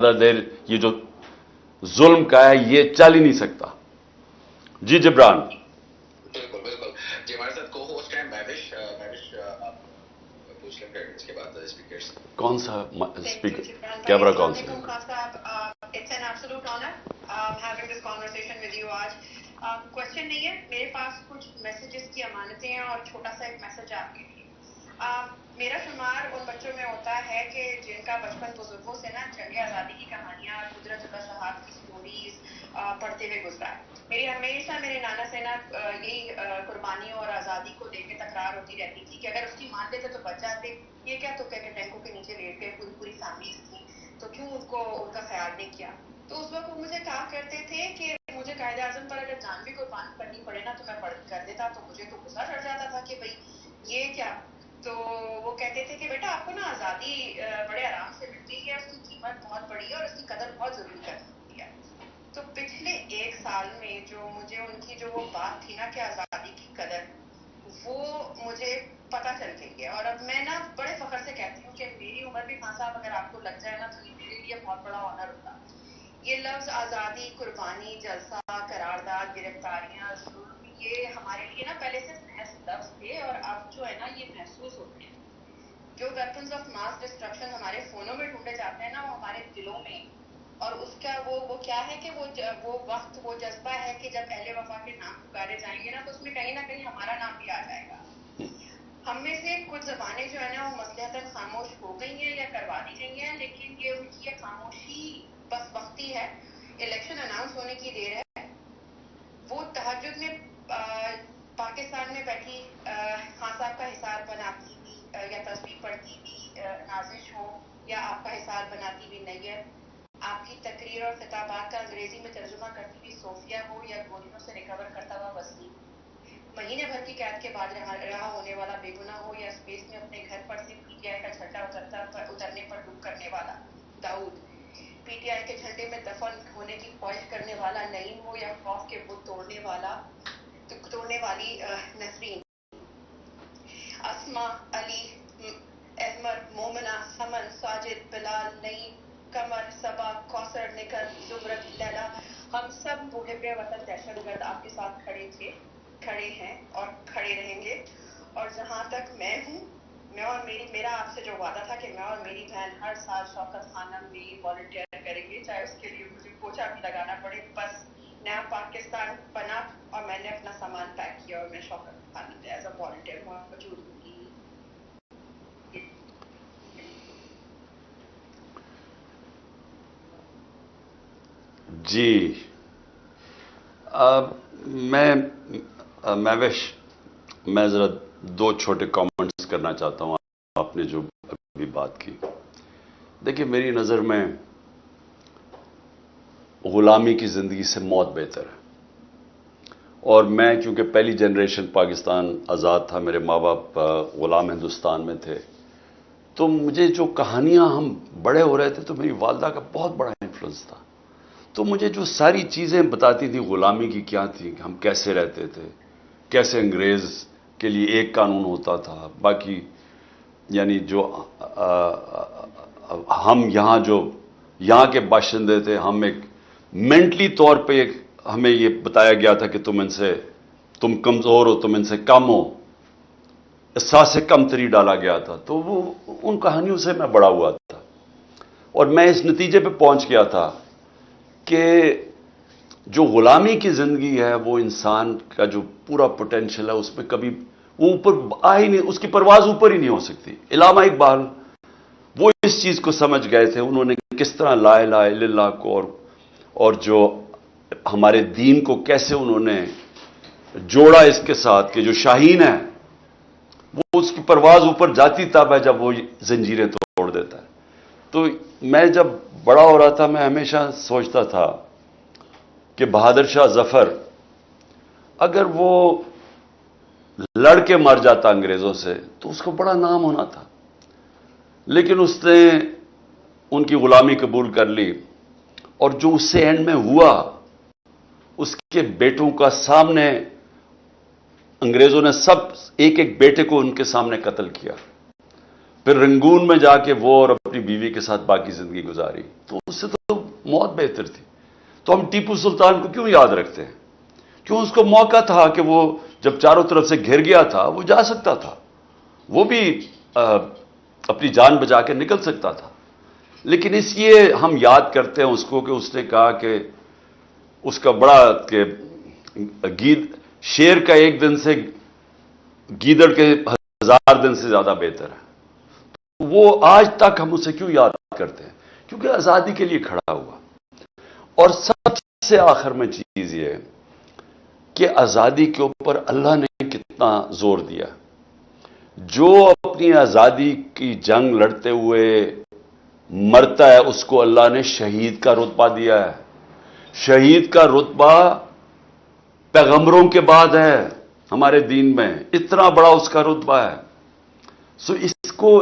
زیادہ دیر یہ جو ظلم کا ہے یہ چل ہی نہیں سکتا. جی جبران. بالکل بالکل جی ہمارے ساتھ کو ہوسٹ ہیں میوش آپ پوچھ لیں اس کے بعد اسپیکر سے کون سا اسپیکر کیمرہ کون سا؟ It's an absolute honor having this conversation with you آج. کوشچن نہیں ہے میرے پاس, کچھ میسیجز کی امانتیں ہیں اور چھوٹا سا ایک میسج آپ کے لیے. میرا شمار ان بچوں میں ہوتا ہے کہ جن کا بچپن بزرگوں سے نا جنگ آزادی کی کہانیاں, قدرت شہاد کی سٹوریز پڑھتے ہوئے گزرا ہے. میری ہمیشہ میرے نانا سے نا یہی قربانیوں اور آزادی کو لے کے تکرار ہوتی رہتی تھی کہ اگر اس کی مان لیتے تو بچ جاتے, یہ کیا تو کہ ٹینکوں کے نیچے لیٹ گئے, پوری پوری فیملیز تھی تو کیوں ان کا خیال نہیں کیا. تو اس وقت وہ مجھے کہا کرتے تھے کہ مجھے قائد اعظم پر اگر جان بھی قربان کرنی پڑے نا تو میں کر دیتا. تو مجھے تو غصہ چڑھ جاتا تھا کہ بھائی یہ کیا. تو وہ کہتے تھے کہ بیٹا آپ کو نا آزادی بڑے آرام سے ملتی ہے, اس کی قیمت بہت بڑی ہے اور اس کی قدر بہت ضروری کرتی ہے. تو پچھلے ایک سال میں جو مجھے ان کی جو وہ بات تھی نا کہ آزادی کی قدر, وہ مجھے پتہ چل گئی ہے. اور اب میں نا بڑے فخر سے کہتی ہوں کہ میری عمر بھی خان صاحب اگر آپ کو لگ جائے نا تو یہ میرے لیے بہت بڑا آنر ہوتا. یہ لفظ آزادی, قربانی, جلسہ, قرارداد, گرفتاریاں, ظلم, یہ ہمارے لیے نا پہلے سے محض لفظ تھے اور اب جو ہے نا یہ محسوس ہوتے ہیں. جو ویپنز آف ماس ڈسٹرکشن ہمارے فونوں میں ڈھونڈے جاتے ہیں نا وہ ہمارے دلوں میں, اور اس کا وہ کیا ہے کہ وہ وقت, وہ جذبہ ہے کہ جب اہل وفا کے نام پکارے جائیں گے نا تو اس میں کہیں نہ کہیں ہمارا نام بھی آ جائے گا. ہم میں سے کچھ زبانیں جو ہے نا وہ مصلحتاً خاموش ہو گئی ہیں یا کروا دی گئی ہیں, لیکن یہ ان کی خاموشی بس وقتی ہے. الیکشن اناؤنس ہونے کی دیر ہے. وہ تہجد میں پاکستان میں بیٹھی خان صاحب کا حصار بناتی ہوئی یا تصویر پڑھتی ہوئی نازش ہو, یا آپ کا حصار بناتی ہوئی نیت, آپ کی تقریر اور خطابات کا انگریزی میں ترجمہ کرتی ہوئی صوفیہ ہو, یا گولیوں سے ریکور کرتا ہوا وسیم, مہینے بھر کی قید کے بعد رہا ہونے والا بے گناہ ہو, یا اسپیس میں اپنے گھر پر سے پی ٹی آئی کا جھنڈا اترنے پر رک کرنے والا داؤد, پی ٹی آئی کے جھنڈے میں دفن ہونے کی خواہش کرنے والا نعیم ہو, یا خوف کے بت توڑنے والی نسرین, اسما, علی, احمد, مومنہ, سمن, ساجد, بلال, نعیم, قمر, صبا, کوثر, نکھت, زمرد, لیلا, ہم سب محب وطن دہشت گرد آپ کے ساتھ کھڑے ہیں اور کھڑے رہیں گے. اور جہاں تک میں ہوں, میں اور میرا آپ سے جو وعدہ تھا کہ میں اور میری بہن ہر سال شوکت خانم میں والنٹیئر کریں گے, چاہے اس کے لیے مجھے پوچھا بھی لگانا پڑے. بس نیا پاکستان بنا اور میں نے اپنا سامان پیک کیا اور میں شوکت خانم میں ایز اے والنٹیئر موجود ہوں گی. جی میں ذرا دو چھوٹے کامنٹس کرنا چاہتا ہوں آپ نے جو ابھی بات کی. دیکھیے میری نظر میں غلامی کی زندگی سے موت بہتر ہے. اور میں چونکہ پہلی جنریشن پاکستان آزاد تھا, میرے ماں باپ غلام ہندوستان میں تھے, تو مجھے جو کہانیاں ہم بڑے ہو رہے تھے تو میری والدہ کا بہت بڑا انفلوئنس تھا. تو مجھے جو ساری چیزیں بتاتی تھی غلامی کی کیا تھی, ہم کیسے رہتے تھے, کیسے انگریز کے لیے ایک قانون ہوتا تھا, باقی یعنی جو ہم یہاں کے باشندے تھے, ہم ایک مینٹلی طور پہ ہمیں یہ بتایا گیا تھا کہ تم کمزور ہو, تم ان سے کم ہو, احساس سے کم تری ڈالا گیا تھا. تو وہ ان کہانیوں سے میں بڑا ہوا تھا اور میں اس نتیجے پہ پہنچ گیا تھا کہ جو غلامی کی زندگی ہے وہ انسان کا جو پورا پوٹینشیل ہے اس میں کبھی وہ اوپر آ ہی نہیں, اس کی پرواز اوپر ہی نہیں ہو سکتی. علامہ اقبال وہ اس چیز کو سمجھ گئے تھے, انہوں نے کس طرح لا الہ الا اللہ کو اور جو ہمارے دین کو کیسے انہوں نے جوڑا اس کے ساتھ کہ جو شاہین ہے وہ اس کی پرواز اوپر جاتی تب ہے جب وہ زنجیریں توڑ دیتا ہے. تو میں جب بڑا ہو رہا تھا میں ہمیشہ سوچتا تھا کہ بہادر شاہ ظفر اگر وہ لڑ کے مر جاتا انگریزوں سے تو اس کو بڑا نام ہونا تھا, لیکن اس نے ان کی غلامی قبول کر لی, اور جو اس سے اینڈ میں ہوا اس کے بیٹوں کا سامنے انگریزوں نے سب ایک ایک بیٹے کو ان کے سامنے قتل کیا. پھر رنگون میں جا کے وہ اور اپنی بیوی کے ساتھ باقی زندگی گزاری، تو اس سے تو موت بہتر تھی۔ تو ہم ٹیپو سلطان کو کیوں یاد رکھتے ہیں؟ کیوں اس کو موقع تھا کہ وہ جب چاروں طرف سے گھر گیا تھا وہ جا سکتا تھا، وہ بھی اپنی جان بچا کے نکل سکتا تھا، لیکن اس لیے ہم یاد کرتے ہیں اس کو کہ اس نے کہا کہ اس کا بڑا کہ شیر کا ایک دن سے گیدڑ کے 1000 دن سے زیادہ بہتر ہے۔ وہ آج تک ہم اسے کیوں یاد کرتے ہیں؟ کیونکہ آزادی کے لیے کھڑا ہوا۔ اور سب سے آخر میں چیز یہ ہے کہ آزادی کے اوپر اللہ نے کتنا زور دیا۔ جو اپنی آزادی کی جنگ لڑتے ہوئے مرتا ہے اس کو اللہ نے شہید کا رتبہ دیا ہے۔ شہید کا رتبہ پیغمبروں کے بعد ہے ہمارے دین میں، اتنا بڑا اس کا رتبہ ہے۔ سو اس کو